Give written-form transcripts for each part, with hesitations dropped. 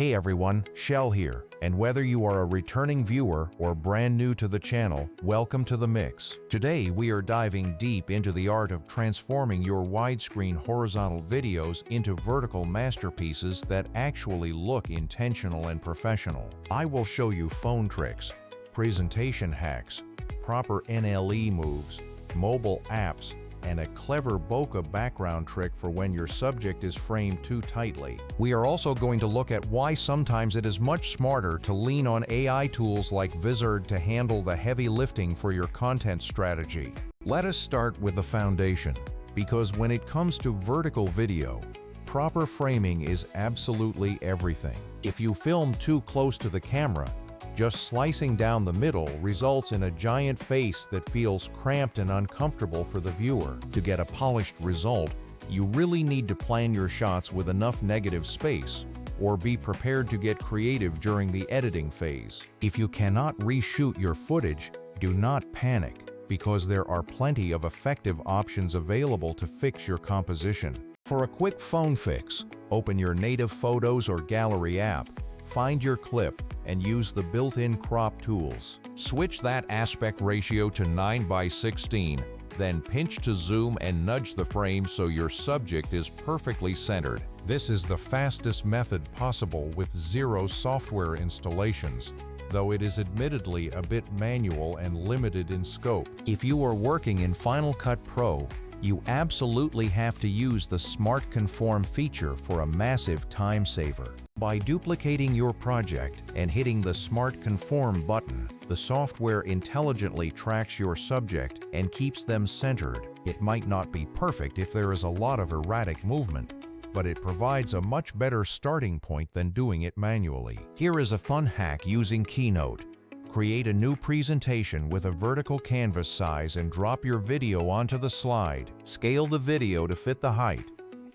Hey everyone, Shell here, and whether you are a returning viewer or brand new to the channel, welcome to the mix. Today we are diving deep into the art of transforming your widescreen horizontal videos into vertical masterpieces that actually look intentional and professional. I will show you phone tricks, presentation hacks, proper NLE moves, mobile apps, and a clever bokeh background trick for when your subject is framed too tightly. We are also going to look at why sometimes it is much smarter to lean on AI tools like Vizard to handle the heavy lifting for your content strategy. Let us start with the foundation, because when it comes to vertical video, proper framing is absolutely everything. If you film too close to the camera, just slicing down the middle results in a giant face that feels cramped and uncomfortable for the viewer. To get a polished result, you really need to plan your shots with enough negative space, or be prepared to get creative during the editing phase. If you cannot reshoot your footage, do not panic, because there are plenty of effective options available to fix your composition. For a quick phone fix, open your native Photos or Gallery app, find your clip, and use the built-in crop tools. Switch that aspect ratio to 9:16, then pinch to zoom and nudge the frame so your subject is perfectly centered. This is the fastest method possible with zero software installations, though it is admittedly a bit manual and limited in scope. If you are working in Final Cut Pro, you absolutely have to use the Smart Conform feature for a massive time saver. By duplicating your project and hitting the Smart Conform button, the software intelligently tracks your subject and keeps them centered. It might not be perfect if there is a lot of erratic movement, but it provides a much better starting point than doing it manually. Here is a fun hack using Keynote. Create a new presentation with a vertical canvas size and drop your video onto the slide. Scale the video to fit the height.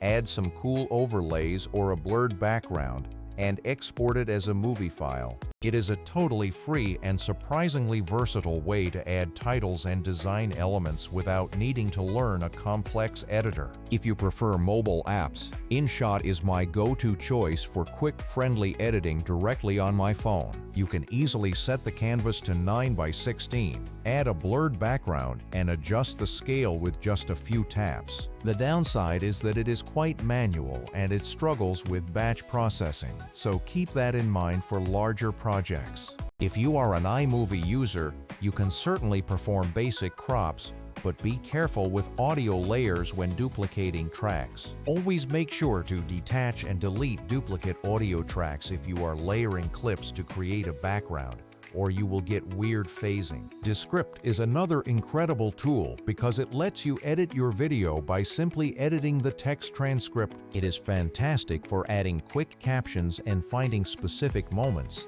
Add some cool overlays or a blurred background, and export it as a movie file. It is a totally free and surprisingly versatile way to add titles and design elements without needing to learn a complex editor. If you prefer mobile apps, InShot is my go-to choice for quick, friendly editing directly on my phone. You can easily set the canvas to 9:16, add a blurred background, and adjust the scale with just a few taps. The downside is that it is quite manual and it struggles with batch processing, so keep that in mind for larger projects. If you are an iMovie user, you can certainly perform basic crops, but be careful with audio layers when duplicating tracks. Always make sure to detach and delete duplicate audio tracks if you are layering clips to create a background, or you will get weird phasing. Descript is another incredible tool because it lets you edit your video by simply editing the text transcript. It is fantastic for adding quick captions and finding specific moments,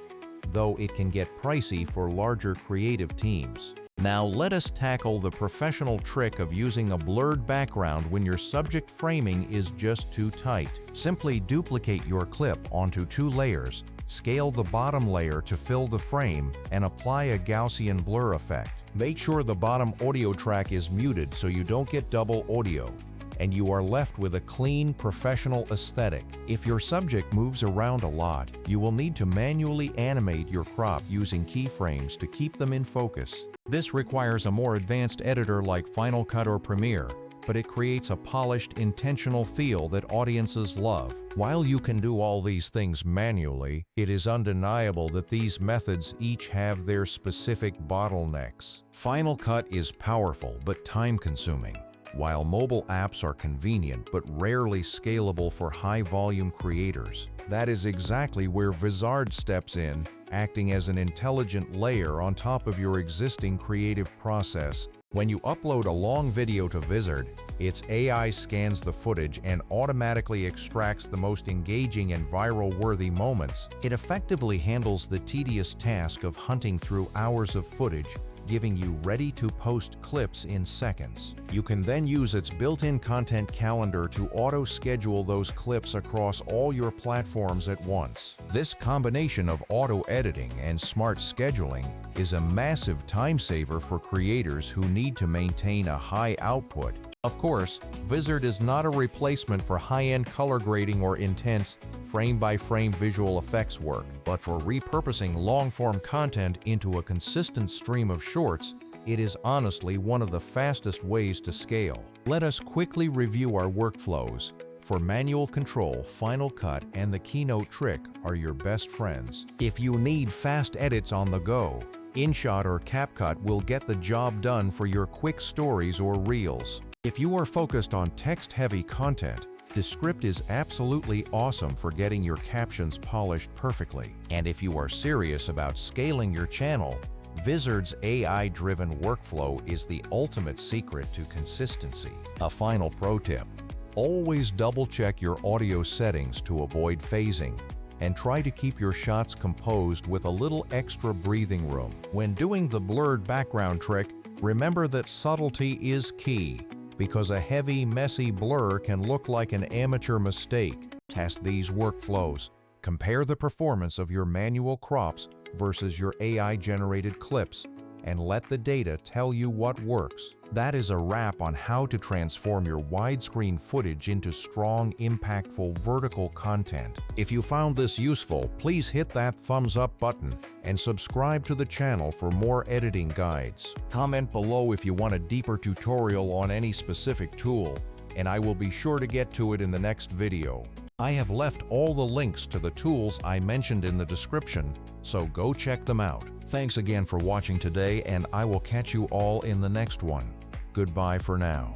though it can get pricey for larger creative teams. Now let us tackle the professional trick of using a blurred background when your subject framing is just too tight. Simply duplicate your clip onto two layers, scale the bottom layer to fill the frame, and apply a Gaussian blur effect. Make sure the bottom audio track is muted so you don't get double audio, and you are left with a clean, professional aesthetic. If your subject moves around a lot, you will need to manually animate your crop using keyframes to keep them in focus. This requires a more advanced editor like Final Cut or Premiere, but it creates a polished, intentional feel that audiences love. While you can do all these things manually, it is undeniable that these methods each have their specific bottlenecks. Final Cut is powerful but time-consuming, while mobile apps are convenient but rarely scalable for high-volume creators. That is exactly where Vizard steps in, acting as an intelligent layer on top of your existing creative process. When you upload a long video to Vizard, its AI scans the footage and automatically extracts the most engaging and viral-worthy moments. It effectively handles the tedious task of hunting through hours of footage, giving you ready-to-post clips in seconds. You can then use its built-in content calendar to auto-schedule those clips across all your platforms at once. This combination of auto-editing and smart scheduling is a massive time saver for creators who need to maintain a high output Of course, Vizard is not a replacement for high-end color grading or intense, frame-by-frame visual effects work, but for repurposing long-form content into a consistent stream of shorts, it is honestly one of the fastest ways to scale. Let us quickly review our workflows. For manual control, Final Cut and the Keynote trick are your best friends. If you need fast edits on the go, InShot or CapCut will get the job done for your quick stories or reels. If you are focused on text-heavy content, Descript is absolutely awesome for getting your captions polished perfectly. And if you are serious about scaling your channel, Vizard's AI-driven workflow is the ultimate secret to consistency. A final pro tip: always double-check your audio settings to avoid phasing, and try to keep your shots composed with a little extra breathing room. When doing the blurred background trick, remember that subtlety is key, because a heavy, messy blur can look like an amateur mistake. Test these workflows. Compare the performance of your manual crops versus your AI-generated clips, and let the data tell you what works. That is a wrap on how to transform your widescreen footage into strong, impactful vertical content. If you found this useful, please hit that thumbs up button and subscribe to the channel for more editing guides. Comment below if you want a deeper tutorial on any specific tool, and I will be sure to get to it in the next video. I have left all the links to the tools I mentioned in the description, so go check them out. Thanks again for watching today, and I will catch you all in the next one. Goodbye for now.